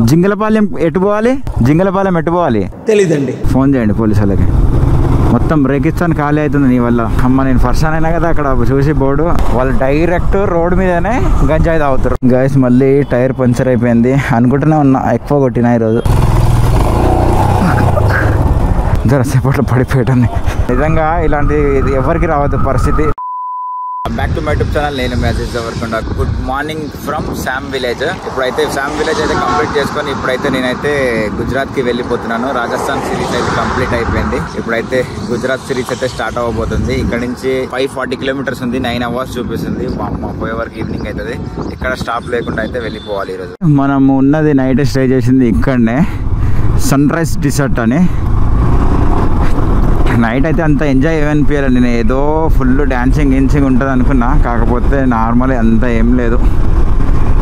జింగలపాలెం ఎటు పోవాలి? జింగలపాలెం ఎటు పోవాలి తెలీదండి. ఫోన్ చేయండి పోలీసు వాళ్ళకి. మొత్తం రేగిస్తాను ఖాళీ అవుతుంది నీ వల్ల. అమ్మ నేను ఫస్ట్ అయినా కదా అక్కడ చూసి బోర్డు, వాళ్ళు డైరెక్ట్ రోడ్ మీదనే గంజాయి తాగుతారు. గైస్ మళ్ళీ టైర్ పంచర్ అయిపోయింది అనుకుంటూనే ఉన్నా, ఎక్కువ కొట్టినా ఈరోజు. జరసేపట్లో పడిపోయాటని. నిజంగా ఇలాంటి ఎవరికి రావద్దు పరిస్థితి. Back to my YouTube channel, నేను మెసేజ్ ఎవరికుండా. Good morning from Sham village. ఇప్పుడైతే శామ్ విలేజ్ అయితే కంప్లీట్ చేసుకొని ఇప్పుడైతే నేనైతే గుజరాత్కి వెళ్ళిపోతున్నాను. రాజస్థాన్ సిరీస్ అయితే కంప్లీట్ అయిపోయింది. ఇప్పుడైతే గుజరాత్ సిరీస్ అయితే స్టార్ట్ అవ్వబోతుంది. ఇక్కడ నుంచి 540 కిలోమీటర్స్ ఉంది, 9 అవర్స్ చూపిస్తుంది. పోయే వరకు ఈవినింగ్ అవుతుంది. ఇక్కడ స్టాప్ లేకుండా అయితే వెళ్ళిపోవాలి ఈరోజు. మనం ఉన్నది నైట్ స్టే చేసింది ఇక్కడనే, సన్ రైజ్ రిసార్ట్ అని. నైట్ అయితే అంత ఎంజాయ్ ఏమనిపించాలి. నేను ఏదో ఫుల్ డ్యాన్సింగ్ గిన్సింగ్ ఉంటుంది అనుకున్నా, కాకపోతే నార్మల్ అంత ఏం లేదు.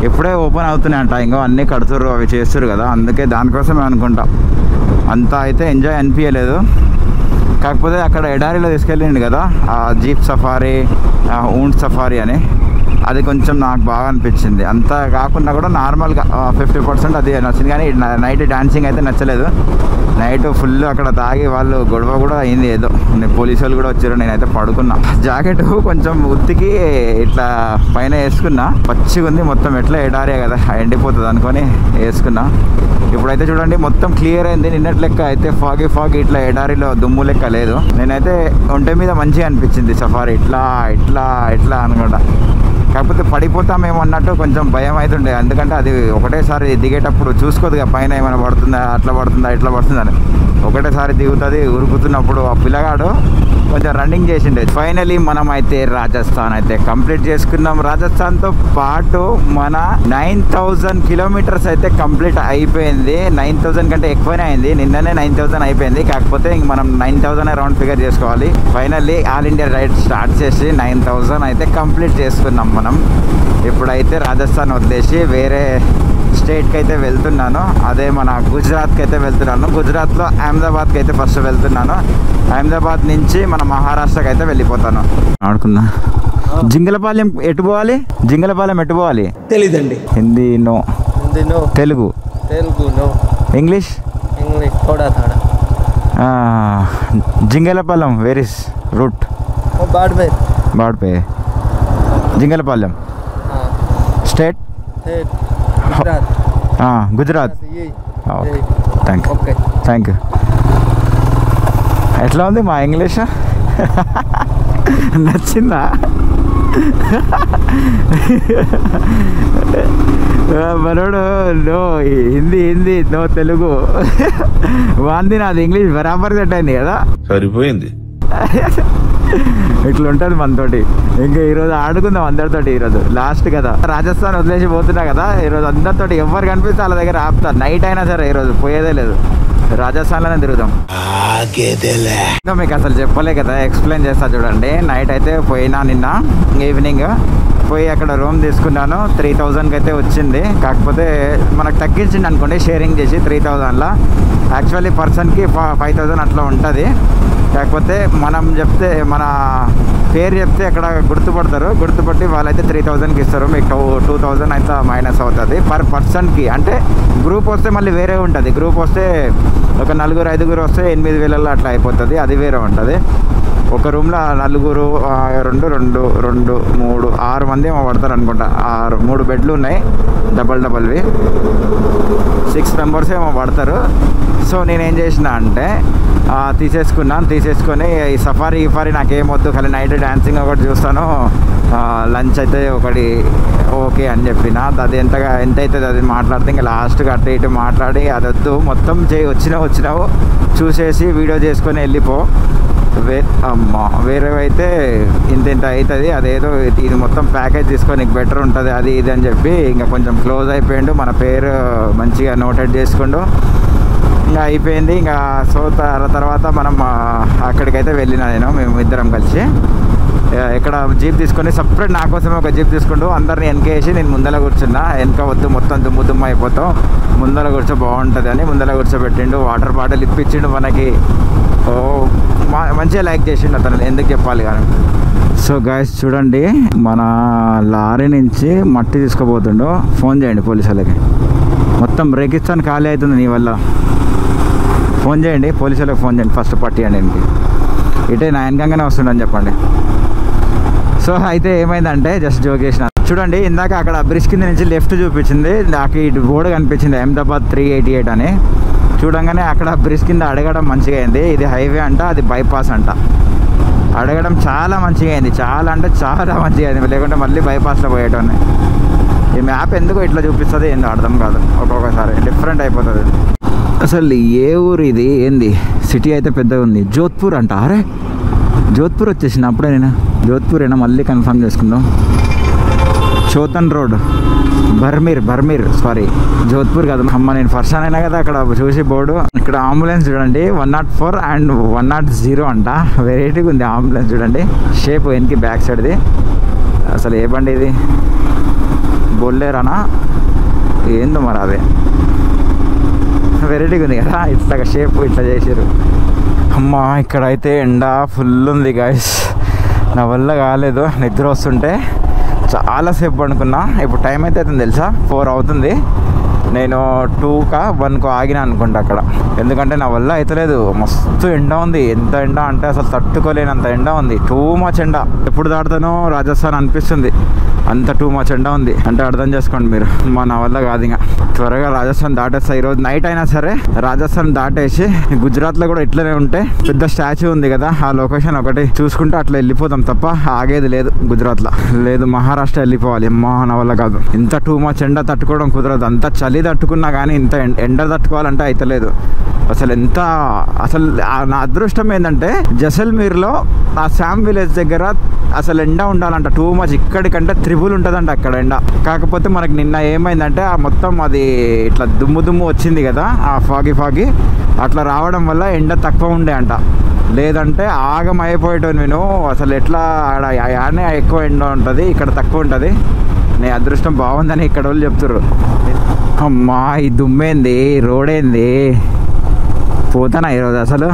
ఎప్పుడే ఓపెన్ అవుతున్నాయంట, ఇంకో అన్నీ కడుతురు అవి చేస్తారు కదా, అందుకే దానికోసమే అనుకుంటా. అంతా అయితే ఎంజాయ్ అనిపించలేదు. కాకపోతే అక్కడ ఎడారిలో తీసుకెళ్ళిండు కదా ఆ జీప్ సఫారీ, ఊంట్ సఫారీ అని, అది కొంచెం నాకు బాగా అనిపించింది. అంత కాకుండా కూడా నార్మల్గా 50% అది నచ్చింది. కానీ నైట్ డాన్సింగ్ అయితే నచ్చలేదు. నైట్ ఫుల్ అక్కడ తాగి వాళ్ళు గొడవ కూడా అయింది ఏదో. పోలీసు వాళ్ళు కూడా వచ్చారు. నేనైతే పడుకున్నా. జాకెట్ కొంచెం ఉత్తికి ఇట్లా పైన వేసుకున్నా, పచ్చిగా ఉంది మొత్తం. ఎట్లా ఎడారే కదా ఎండిపోతుంది అనుకొని వేసుకున్నా. ఇప్పుడైతే చూడండి మొత్తం క్లియర్ అయింది. నిన్నటి లెక్క అయితే ఫాగ్ ఇట్లా ఎడారిలో దుమ్ము లెక్క లేదు. నేనైతే ఒంటె మీద మంచిగా అనిపించింది సఫారీ. ఇట్లా అనుకుంటా. కాకపోతే పడిపోతామేమో అన్నట్టు కొంచెం భయం అవుతుండే, ఎందుకంటే అది ఒకటేసారి దిగేటప్పుడు చూసుకోదుగా పైన ఏమైనా పడుతుందా, అట్లా పడుతుందా ఇట్లా పడుతుందని. ఒకటేసారి దిగుతుంది. ఉరుకుతున్నప్పుడు ఆ పిల్లగాడు కొంచెం రన్నింగ్ చేసిండే. ఫైనలీ మనం అయితే రాజస్థాన్ అయితే కంప్లీట్ చేసుకున్నాం. రాజస్థాన్తో పాటు మన 9000 కిలోమీటర్స్ అయితే కంప్లీట్ అయిపోయింది. 9000 కంటే ఎక్కువనే అయింది. నిన్ననే 9000 అయిపోయింది. కాకపోతే ఇంక మనం 9000 రౌండ్ ఫిగర్ చేసుకోవాలి. Finally all India ride start చేసి 9000 అయితే కంప్లీట్ చేసుకున్నాం మనం. ఇప్పుడైతే రాజస్థాన్ వదిలేసి వేరే స్టేట్కి అయితే వెళ్తున్నాను. అదే మన గుజరాత్కి అయితే వెళ్తున్నాను. గుజరాత్లో అహ్మదాబాద్కి అయితే ఫస్ట్ వెళ్తున్నాను. అహ్మదాబాద్ నుంచి మన మహారాష్ట్రకి అయితే వెళ్ళిపోతాను. ఆడుకున్నా. జింగలపాలెం ఎటు పోవాలి? జింగలపాలెం ఎటు పోవాలి తెలీదండి. Hindi no, Telugu no, English थोड़ा జింగలపాలెం వేర్ ఇస్ రూట్? బాడ్పే Jingalapalem state Gujarat. Okay thank you. ఎట్లా ఉంది మా ఇంగ్లీష్? నచ్చిందా? మనోడు నో హిందీ నో తెలుగు. వాంది నాది ఇంగ్లీష్ బరాబర్ సెట్ అయింది కదా, సరిపోయింది. ఇట్లా ఉంటుంది మనతోటి. ఇంకా ఈరోజు ఆడుకుందాం అందరితోటి. ఈరోజు లాస్ట్ కదా, రాజస్థాన్ వదిలేసి పోతున్నా కదా. ఈరోజు అందరితోటి ఎవరు కనిపిస్తే వాళ్ళ దగ్గర ఆపుతారు. నైట్ అయినా సరే ఈరోజు పోయేదే లేదు, రాజస్థాన్లోనే తిరుగుతాం. మీకు అసలు చెప్పలే కదా, ఎక్స్ప్లెయిన్ చేస్తా చూడండి. నైట్ అయితే పోయినా, నిన్న ఈవినింగ్ పోయి అక్కడ రూమ్ తీసుకున్నాను. 3000కి అయితే వచ్చింది. కాకపోతే మనకు తగ్గించింది అనుకోండి షేరింగ్ చేసి 3000లో. యాక్చువల్లీ పర్సన్కి 5000 అట్లా ఉంటుంది. కాకపోతే మనం చెప్తే, మన పేరు చెప్తే అక్కడ గుర్తుపట్టి వాళ్ళైతే 3000కి ఇస్తారు. మీకు 2000 అయితే మైనస్ అవుతుంది పర్ పర్సన్కి. అంటే గ్రూప్ వస్తే మళ్ళీ వేరే ఉంటుంది. గ్రూప్ వస్తే ఒక 4-5 వస్తే 8000 అట్లా అయిపోతుంది, అది వేరే ఉంటుంది. ఒక రూమ్లో 4, 2, 6 మంది ఏమో పడతారు అనుకుంటా. 3 బెడ్లు ఉన్నాయి, డబల్వి 6 మెంబర్స్ ఏమో పడతారు. సో నేనేం చేసిన అంటే తీసేసుకొని ఈ సఫారీ నాకేమొద్దు, ఖాళీ నైట్ డ్యాన్సింగ్ ఒకటి చూస్తాను, లంచ్ అయితే ఒకటి ఓకే అని చెప్పిన. అది ఎంత అవుతుంది అది మాట్లాడితే ఇంకా లాస్ట్గా అటు ఇటు మాట్లాడి అది వద్దు, మొత్తం వచ్చినావు చూసేసి వీడియో చేసుకొని వెళ్ళిపో. వేరేవైతే ఇంత అవుతుంది, అదేదో ఇది మొత్తం ప్యాకేజ్ తీసుకొని నీకు బెటర్ ఉంటుంది అది ఇది అని చెప్పి ఇంకా కొంచెం క్లోజ్ అయిపోయిండు. మన పేరు మంచిగా నోటెడ్ చేసుకుండు. ఇంకా అయిపోయింది. ఇంకా సో తర్వాత మనం అక్కడికైతే వెళ్ళినా మేము ఇద్దరం కలిసి. ఇక్కడ జీప్ తీసుకొని సపరేట్ నా కోసమే ఒక జీప్ తీసుకుంటూ అందరిని వెనకేసి నేను ముందర కూర్చున్నా. వెనక వద్దు మొత్తం దుమ్ము అయిపోతాం, ముందర కూర్చో బాగుంటుంది అని ముందర కూర్చోబెట్టిండు. వాటర్ బాటిల్ ఇప్పించిండు మనకి. మంచిగా లైక్ చేసిండు అతను, ఎందుకు చెప్పాలి కానీ. సో గాయస్ చూడండి, మన లారీ నుంచి మట్టి తీసుకుపోతుండో. ఫోన్ చేయండి పోలీసు వాళ్ళకి. మొత్తం రేగిస్తాన్ ఖాళీ అవుతుంది నీ వల్ల. ఫోన్ చేయండి, పోలీసులకు ఫోన్ చేయండి, ఫస్ట్ పట్టియండి. ఇంటికి ఇటే నయనకంగానే వస్తుండని చెప్పండి. సో అయితే ఏమైందంటే జస్ట్ జోక్ చేసిన. చూడండి ఇందాక అక్కడ బ్రిడ్జ్ కింద నుంచి లెఫ్ట్ చూపించింది, నాకు ఇటు బోర్డు కనిపించింది అహ్మదాబాద్ 388 అని. చూడంగానే అక్కడ బ్రిడ్జ్ కింద అడగడం మంచిగా అయింది. ఇది హైవే అంట, అది బైపాస్ అంట. అడగడం చాలా మంచిగా అయింది, చాలా అంటే చాలా మంచిగా అయింది. లేకుంటే మళ్ళీ బైపాస్లో పోయేటోనే. ఈ మ్యాప్ ఎందుకు ఇట్లా చూపిస్తుంది ఏందో అర్థం కాదు, ఒక్కొక్కసారి డిఫరెంట్ అయిపోతుంది. అసలు ఏ ఊరు ఇది, ఏంది సిటీ అయితే పెద్దగా ఉంది. జోధ్పూర్ అంట. అరే జోధ్పూర్ వచ్చేసిన అప్పుడే నేను. జోధ్పూర్ అయినా మళ్ళీ కన్ఫర్మ్ చేసుకుందాం. చోతన్ రోడ్, బర్మీర్ సారీ, జోధ్పూర్ కాదు. అమ్మ నేను ఫస్ట్ అయినా కదా అక్కడ చూసి బోర్డు. ఇక్కడ అంబులెన్స్ చూడండి 104 అండ్ 100 అంట. వెరైటీగా ఉంది అంబులెన్స్ చూడండి, షేప్ వెనక్కి బ్యాక్ సైడ్ది. అసలు ఏ బండి ఇది, బొల్లేరానా ఏందో మరి, అదే వెరైటీగా ఉంది కదా, ఇట్లా షేప్ ఇట్లా చేసారు. అమ్మ ఇక్కడైతే ఎండ ఫుల్ ఉంది గాయస్, నా వల్ల కాలేదు. నిద్ర వస్తుంటే చాలాసేపు అనుకున్నా. ఇప్పుడు టైం అయితే తెలుసా 4 అవుతుంది. నేను 2కో 1కో ఆగినా అనుకుంటా అక్కడ, ఎందుకంటే నా వల్ల అవుతలేదు. మస్తు ఎండ ఉంది, ఎంత ఎండ అంటే అసలు తట్టుకోలేనంత ఎండ ఉంది. టూ మచ్ ఎండ. ఎప్పుడు దాటుతానో రాజస్థాన్ అనిపిస్తుంది, అంత టూ మచ్ ఎండ ఉంది. అంటే అర్థం చేసుకోండి మీరు, నా వల్ల కాదు. ఇంకా త్వరగా రాజస్థాన్ దాటేస్తా. ఈరోజు నైట్ అయినా సరే రాజస్థాన్ దాటేసి గుజరాత్లో కూడా ఇట్లనే ఉంటే పెద్ద స్టాచ్యూ ఉంది కదా, ఆ లొకేషన్ ఒకటి చూసుకుంటే అట్లా వెళ్ళిపోతాం తప్ప ఆగేది లేదు. గుజరాత్లో లేదు, మహారాష్ట్ర వెళ్ళిపోవాలి. నా వల్ల కాదు, ఇంత టూ మచ్ ఎండ తట్టుకోవడం కుదరదు. అంత చలి తట్టుకున్నా కానీ ఇంత ఎండ తట్టుకోవాలంటే అయితలేదు అసలు. ఎంత అసలు నా అదృష్టం ఏంటంటే జైసల్మీర్లో ఆ శామ్ విలేజ్ దగ్గర అసలు ఎండ ఉండాలంట టూ మచ్. ఇక్కడికంటే త్రిబుల్ ఉంటుందంట అక్కడ ఎండ. కాకపోతే మనకి నిన్న ఏమైందంటే ఆ మొత్తం అది ఇట్లా దుమ్ము వచ్చింది కదా, ఆ ఫాగి అట్లా రావడం వల్ల ఎండ తక్కువ ఉండే అంట. లేదంటే ఆగం అయిపోయేటోని నేను. అసలు ఎట్లా ఆడనే ఎక్కువ ఎండ ఉంటుంది, ఇక్కడ తక్కువ ఉంటుంది. నీ అదృష్టం బాగుందని ఇక్కడ వాళ్ళు చెప్తారు. అమ్మా ఈ దుమ్మేంది, రోడ్ ఏంది, పోతానా ఈరోజు. అసలు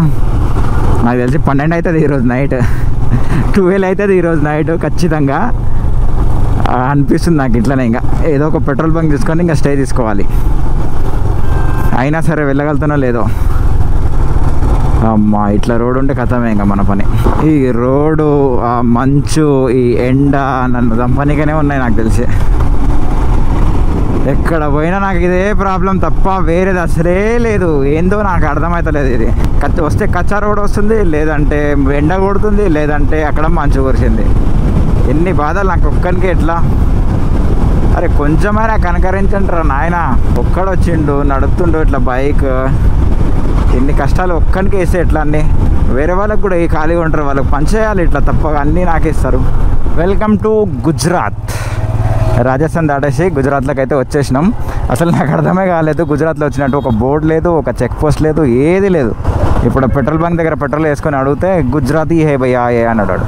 నాకు తెలిసి 12 అవుతుంది ఈరోజు నైట్, 12 అవుతుంది ఈరోజు నైట్ ఖచ్చితంగా అనిపిస్తుంది నాకు. ఇట్లనే ఇంకా ఏదో ఒక పెట్రోల్ బంక్ తీసుకొని ఇంకా స్టే తీసుకోవాలి. అయినా సరే వెళ్ళగలుగుతానో లేదో. అమ్మా ఇట్లా రోడ్ ఉంటే కథమే ఇంకా మన పని. ఈ రోడ్డు, ఆ మంచు, ఈ ఎండ నన్ను దంపనిగానే ఉన్నాయి నాకు తెలిసి. ఎక్కడ పోయినా నాకు ఇదే ప్రాబ్లం తప్ప వేరేది అసలే లేదు. ఏందో నాకు అర్థమవుతలేదు. ఇది వస్తే కచ్చా రోడ్ వస్తుంది, లేదంటే ఎండ కొడుతుంది, లేదంటే అక్కడ మంచు కురిసింది. ఎన్ని బాధలు నాకు ఒక్కరికి. ఎట్లా అరే కొంచెమైనా కనకరించంటారా నాయన. ఒక్కడొచ్చిండు నడుపుతుండు ఇట్లా బైక్. ఎన్ని కష్టాలు ఒక్కరికి వేస్తే ఎట్లా అన్నీ. వేరే వాళ్ళకి కూడా ఈ ఖాళీగా ఉంటారు, వాళ్ళకి పనిచేయాలి ఇట్లా తప్ప అన్నీ నాకేస్తారు. Welcome to Gujarat. రాజస్థాన్ దాటేసి గుజరాత్లోకి అయితే వచ్చేసినాం. అసలు నాకు అర్థమే కాలేదు గుజరాత్లో వచ్చినట్టు. ఒక బోర్డు లేదు, ఒక చెక్ పోస్ట్ లేదు, ఏది లేదు. ఇప్పుడు పెట్రోల్ బంక్ దగ్గర పెట్రోల్ వేసుకొని అడిగితే గుజరాతీ హే భయ్యా ఏ అని అన్నాడు.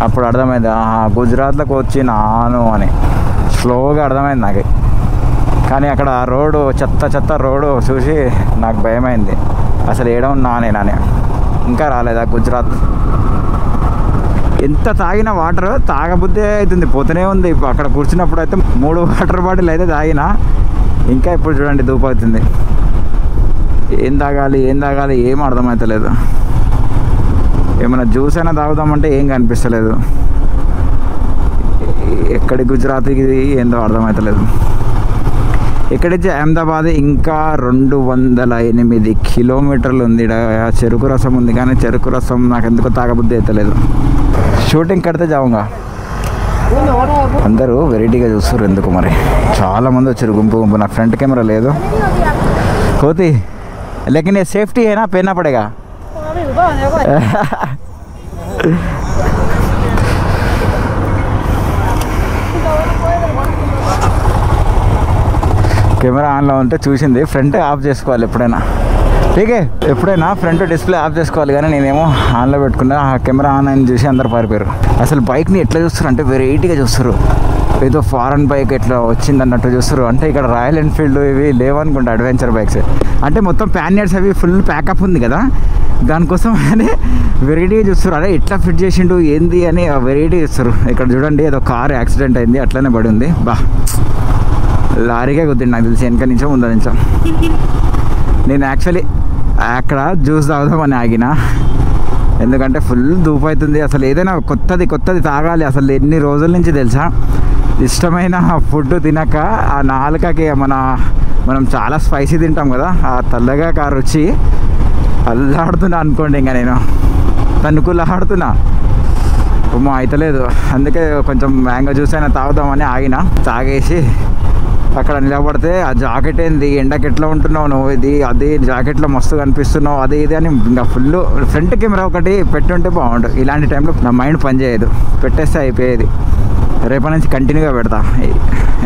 అప్పుడు అర్థమైంది గుజరాత్లోకి వచ్చినాను అని. స్లోగా అర్థమైంది నాకు. కానీ అక్కడ రోడ్డు చెత్త రోడ్డు చూసి నాకు భయమైంది. అసలు ఏడ ఉన్నా నేనని. ఇంకా రాలేదా గుజరాత్. ఎంత తాగిన వాటర్ తాగబుద్ధే అవుతుంది, పోతూనే ఉంది. అక్కడ కూర్చున్నప్పుడు అయితే 3 వాటర్ బాటిల్ అయితే తాగినా. ఇంకా ఇప్పుడు చూడండి ధూపు అవుతుంది. ఏం తాగాలి ఏం అర్థమవుతలేదు. ఏమైనా జ్యూస్ అయినా తాగుదామంటే ఏం కనిపిస్తలేదు. ఎక్కడి గుజరాత్ ఇది ఏందో అర్థమవుతలేదు. ఇక్కడి నుంచి అహ్మదాబాద్ ఇంకా 208 కిలోమీటర్లు ఉంది. చెరుకు రసం ఉంది, కానీ చెరుకు రసం నాకు ఎందుకో తాగబుద్ధి అవుతలేదు. షూటింగ్ కడితే జావుగా. అందరూ వెరైటీగా చూస్తారు ఎందుకు మరి. చాలామంది వచ్చారు గుంపు. నా ఫ్రంట్ కెమెరా లేదు. కోతి లేकिन ये सेफ्टी है ना, पहनना पड़ेगा. కెమెరా ఆన్లో ఉంటే చూసింది. ఫ్రంట్ ఆఫ్ చేసుకోవాలి ఎప్పుడైనా. ఠీకే, ఎప్పుడైనా ఫ్రంట్ డిస్ప్లే ఆఫ్ చేసుకోవాలి. కానీ నేనేమో ఆన్లో పెట్టుకున్నా. ఆ కెమెరా ఆన్ అని చూసి అందరు పారిపోయారు. అసలు బైక్ని ఎట్లా చూస్తారు అంటే వెరైటీగా చూస్తారు. ఏదో ఫారెన్ బైక్ ఎట్లా వచ్చింది అన్నట్టు చూస్తారు. అంటే ఇక్కడ రాయల్ ఎన్ఫీల్డ్ ఇవి లేవనుకుంటా అడ్వెంచర్ బైక్స్. అంటే మొత్తం ప్యానియర్స్ అవి ఫుల్ ప్యాకప్ ఉంది కదా, దానికోసం అని వెరైటీగా చూస్తారు. అదే ఎట్లా ఫిట్ చేసిండు ఏంది అని వెరైటీ చూస్తారు. ఇక్కడ చూడండి ఏదో కార్ యాక్సిడెంట్ అయింది, అట్లనే పడి ఉంది. బా లారీకే గుద్దిండు నాకు తెలిసి, వెనక నుంచో ముందర నుంచో. నేను యాక్చువల్లీ అక్కడ జ్యూస్ తాగుదామని ఆగిన, ఎందుకంటే ఫుల్ ధూపు అవుతుంది. అసలు ఏదైనా కొత్తది తాగాలి. అసలు ఎన్ని రోజుల నుంచి తెలుసా ఇష్టమైన ఫుడ్ తినక ఆ నాలుకకి మనం చాలా స్పైసీ తింటాం కదా, ఆ తెల్లగా ఆ రుచి అల్లాడుతున్నా అనుకోండి. ఇంకా నేను తన్నుకులాడుతున్నా, అయితలేదు. అందుకే కొంచెం మ్యాంగో జ్యూస్ అయినా తాగుదామని ఆగిన. తాగేసి అక్కడ నిలబడితే ఆ జాకెట్ ఏంది, ఎండకి ఎట్లా ఉంటున్నావు నువ్వు, అది జాకెట్లో మస్తు కనిపిస్తున్నావు, అది ఇది అని ఇంకా ఫుల్. ఫ్రంట్ కెమెరా ఒకటి పెట్టుంటే బాగుండు. ఇలాంటి టైంలో నా మైండ్ పనిచేయదు, పెట్టేస్తే అయిపోయేది. రేపటి నుంచి కంటిన్యూగా పెడతా.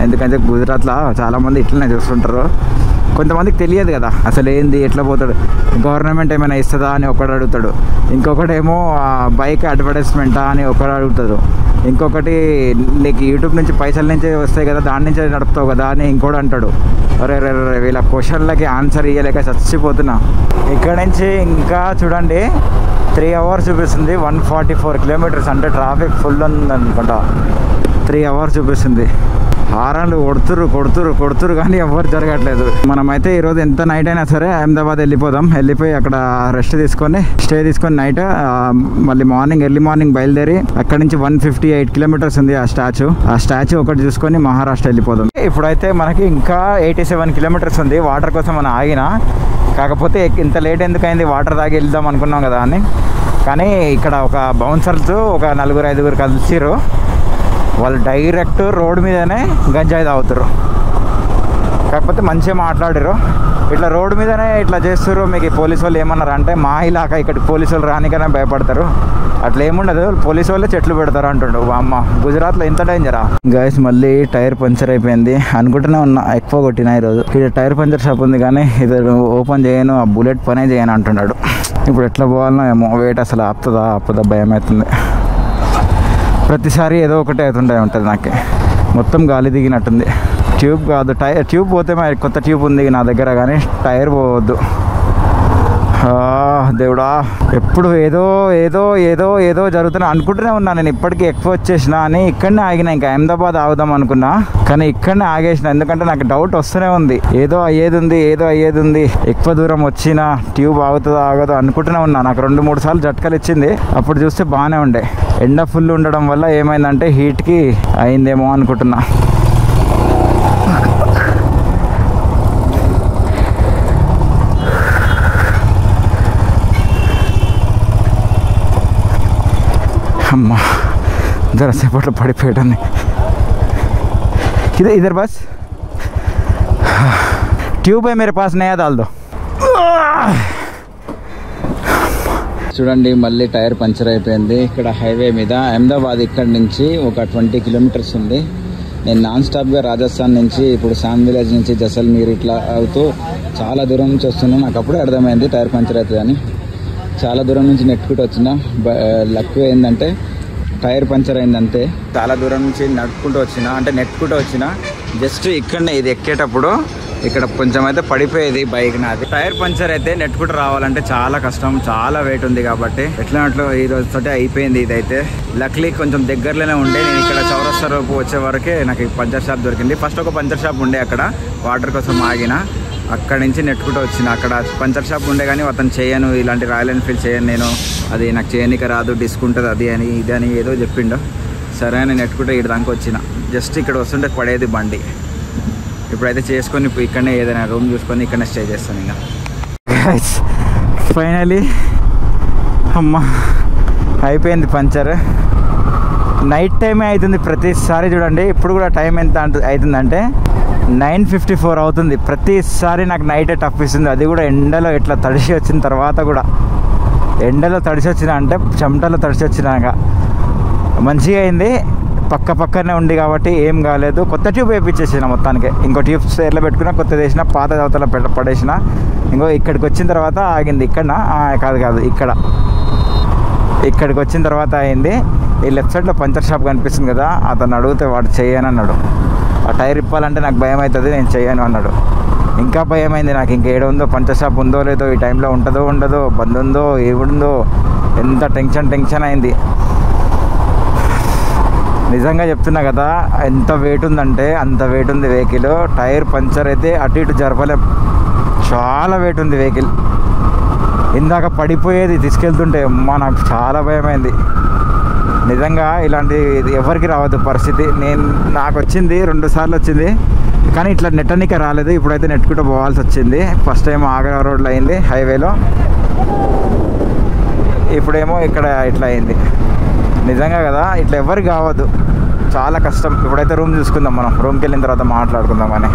ఎందుకంటే గుజరాత్లో చాలామంది ఇట్లనే చూస్తుంటారు. కొంతమందికి తెలియదు కదా అసలు ఏంది, ఎట్లా పోతాడు, గవర్నమెంట్ ఏమైనా ఇస్తుందా అని ఒకడు అడుగుతాడు, ఇంకొకటేమో బైక్ అడ్వర్టైజ్మెంటా అని ఒకడు అడుగుతాడు, ఇంకొకటి నీకు యూట్యూబ్ నుంచి పైసల నుంచి వస్తాయి కదా దాని నుంచి నడుపుతావు కదా అని ఇంకోటి అంటాడు. అరే వీళ్ళ క్వశ్చన్లకి ఆన్సర్ ఇవ్వలేక చచ్చిపోతున్నా. ఇక్కడ నుంచి ఇంకా చూడండి 3 hours చూపిస్తుంది, 144 kilometers. అంటే ట్రాఫిక్ ఫుల్ ఉందనుకుంటా. 3 hours చూపిస్తుంది. హారాలు కొడుతురు కానీ ఎవరు జరగట్లేదు. మనమైతే ఈరోజు ఎంత నైట్ అయినా సరే అహ్మదాబాద్ వెళ్ళిపోయి అక్కడ రెస్ట్ తీసుకొని స్టే తీసుకొని నైట్ మళ్ళీ ఎర్లీ మార్నింగ్ బయలుదేరి అక్కడ నుంచి 158 kilometers ఉంది ఆ స్టాచ్యూ ఒకటి చూసుకొని మహారాష్ట్ర వెళ్ళిపోదాం. ఇప్పుడైతే మనకి ఇంకా 87 kilometers ఉంది. వాటర్ కోసం మనం ఆగిన, కాకపోతే ఇంత లేట్ ఎందుకైంది, వాటర్ తాగి వెళ్దాం అనుకున్నాం కదా అని. కానీ ఇక్కడ ఒక బౌన్సర్స్ ఒక 4-5 కలిసిరు. వాళ్ళు డైరెక్ట్ రోడ్ మీదనే గంజాయి తాగుతారు. కాకపోతే మంచిగా మాట్లాడారు. ఇట్లా రోడ్డు మీదనే ఇట్లా చేస్తారు. మీకు పోలీసు వాళ్ళు ఏమన్నారు అంటే, మా ఇలాకా ఇక్కడ పోలీసు వాళ్ళు రానికనే భయపడతారు, అట్లా ఏముండదు, పోలీసు వాళ్ళే చెట్లు పెడతారు అంటుండు. అమ్మ గుజరాత్లో ఇంత డేంజరా గైస్. మళ్ళీ టైర్ పంచర్ అయిపోయింది అనుకుంటూనే ఉన్నా, ఎక్కువ కొట్టినా ఈరోజు. ఇక్కడ టైర్ పంచర్ షాప్ ఉంది కానీ ఇది ఓపెన్ చేయను, ఆ బుల్లెట్ పనే చేయను అంటున్నాడు. ఇప్పుడు ఎట్లా పోవాలనో ఏమో, వెయిట్ అసలు ఆపుతుందా భయం అవుతుంది. ప్రతిసారి ఏదో ఒకటి అవుతుంటుంది నాకు. మొత్తం గాలి దిగినట్టుంది. ట్యూబ్ కాదు, ట్యూబ్ పోతే కొత్త ట్యూబ్ ఉంది నా దగ్గర, కానీ టైర్ పోవద్దు. దేవుడా, ఎప్పుడు ఏదో జరుగుతున్నా అనుకుంటూనే ఉన్నా. నేను ఇప్పటికీ ఎక్కువ వచ్చేసిన అని ఇక్కడనే ఆగిన. ఇంకా అహ్మదాబాద్ ఆగుదాం అనుకున్నా కానీ ఇక్కడనే ఆగేసిన, ఎందుకంటే నాకు డౌట్ వస్తూనే ఉంది, ఏదో అయ్యేది ఉంది. ఎక్కువ దూరం వచ్చిన ట్యూబ్ ఆగుతుందో ఆగదో అనుకుంటూనే ఉన్నా. నాకు 2-3 సార్లు జట్కలు ఇచ్చింది. అప్పుడు చూస్తే బాగానే ఉండే. ఎండ ఫుల్ ఉండడం వల్ల ఏమైందంటే హీట్కి అయిందేమో అనుకుంటున్నా. అమ్మా జరసేపట్లో పడిపోయాడని. इधर बस ट्यूब है मेरे पास, नया डाल दो. చూడండి మళ్ళీ టైర్ పంచర్ అయిపోయింది. ఇక్కడ హైవే మీద అహ్మదాబాద్ ఇక్కడ నుంచి ఒక 20 kilometers ఉంది. నేను నాన్ స్టాప్గా రాజస్థాన్ నుంచి ఇప్పుడు శామ్ విలేజ్ నుంచి జసల్మీర్ ఇట్లా అవుతూ చాలా దూరం నుంచి వస్తున్నాను. నాకు అప్పుడే అర్థమైంది టైర్ పంచర్ అవుతుందని. చాలా దూరం నుంచి నెట్టుకుంటూ వచ్చిన. లక్ ఏంటంటే టైర్ పంచర్ అయింది అంతే. చాలా దూరం నుంచి నెట్టుకుంటూ వచ్చిన. జస్ట్ ఇక్కడనే ఇది ఎక్కేటప్పుడు ఇక్కడ కొంచెం అయితే పడిపోయేది బైక్ నాది. టైర్ పంచర్ అయితే నెట్టుకుంటూ రావాలంటే చాలా కష్టం, చాలా వెయిట్ ఉంది కాబట్టి ఎట్లా ఈ రోజు తోటి అయిపోయింది. ఇదైతే లక్లీ కొంచెం దగ్గరలోనే ఉండే. నేను ఇక్కడ చౌరస్తా రోపు వచ్చే వరకే నాకు పంచర్ షాప్ దొరికింది. ఫస్ట్ ఒక పంచర్ షాప్ ఉండే, అక్కడ వాటర్ కోసం ఆగిన. అక్కడి నుంచి నెట్టుకుంటూ వచ్చిన. అక్కడ పంచర్ షాప్ ఉండే కానీ అతను చేయను, ఇలాంటి రాయల్ ఎన్ఫీల్డ్ చేయను నేను, అది నాకు చేయనిక రాదు, డిస్క్ ఉంటుంది అది అని ఇది అని ఏదో చెప్పిండు. సరే అని నెట్టుకుంటే ఇక్కడ దాకా వచ్చిన. జస్ట్ ఇక్కడ వస్తుంటే పడేది బండి. ఇప్పుడైతే చేసుకొని ఇక్కడనే ఏదైనా రూమ్ చూసుకొని ఇక్కడనే స్టే చేస్తాను. ఇంకా ఫైనలీ అమ్మ అయిపోయింది పంచర్. నైట్ టైమే అవుతుంది ప్రతిసారి. చూడండి ఇప్పుడు కూడా టైం ఎంత అవుతుందంటే 9:54 అవుతుంది. ప్రతిసారి నాకు నైటే టఫ్ ఇస్తుంది. అది కూడా ఎండలో ఇట్లా తడిసి వచ్చిన తర్వాత కూడా. ఎండలో తడిసి వచ్చిన అంటే చెమటలో తడిసి వచ్చినాక మంచిగా అయింది. పక్కనే ఉంది కాబట్టి ఏం కాలేదు. కొత్త ట్యూబ్ వేయించేసిన మొత్తానికి. ఇంకో ట్యూబ్ స్పేర్లో పెట్టుకున్నా, కొత్తది వేసిన, పాత అవతల పడేసిన. ఇంకో ఇక్కడికి వచ్చిన తర్వాత ఆగింది. కాదు ఇక్కడికి వచ్చిన తర్వాత అయింది. ఈ లెఫ్ట్ సైడ్లో పంచర్ షాప్ కనిపిస్తుంది కదా, అతను అడిగితే వాడు చేయను అన్నాడు. ఆ టైర్ ఇప్పాలంటే నాకు భయం అవుతుంది, నేను చేయను అన్నాడు. ఇంకా భయం అయింది నాకు. ఇంకా ఏడుందో పంచర్ షాప్ ఉందో లేదో, ఈ టైంలో ఉంటుందో ఉండదో, బంద్ ఉందో ఏముందో, ఎంత టెన్షన్ అయింది. నిజంగా చెప్తున్నా కదా, ఎంత వెయిట్ ఉందంటే అంత వెయిట్ ఉంది వెహికల్. టైర్ పంచర్ అయితే అటు ఇటు జరపలేం, చాలా వెయిట్ ఉంది వెహికల్. ఇందాక పడిపోయేది తీసుకెళ్తుంటే అమ్మా నాకు చాలా భయమైంది. నిజంగా ఇలాంటి ఎవరికి రావద్దు పరిస్థితి. నాకు వచ్చింది 2 సార్లు వచ్చింది, కానీ ఇట్లా నెట్టనికే రాలేదు. ఇప్పుడైతే నెట్టుకుంటూ పోవాల్సి వచ్చింది. ఫస్ట్ టైం ఆగ్రా రోడ్లో అయింది, హైవేలో. ఇప్పుడేమో ఇక్కడ ఇట్లా అయింది. నిజంగా కదా, ఇట్లా ఎవరికి కావద్దు, చాలా కష్టం. ఇప్పుడైతే రూమ్ చూసుకుందాం, మనం రూమ్కి వెళ్ళిన తర్వాత మాట్లాడుకుందాం అని.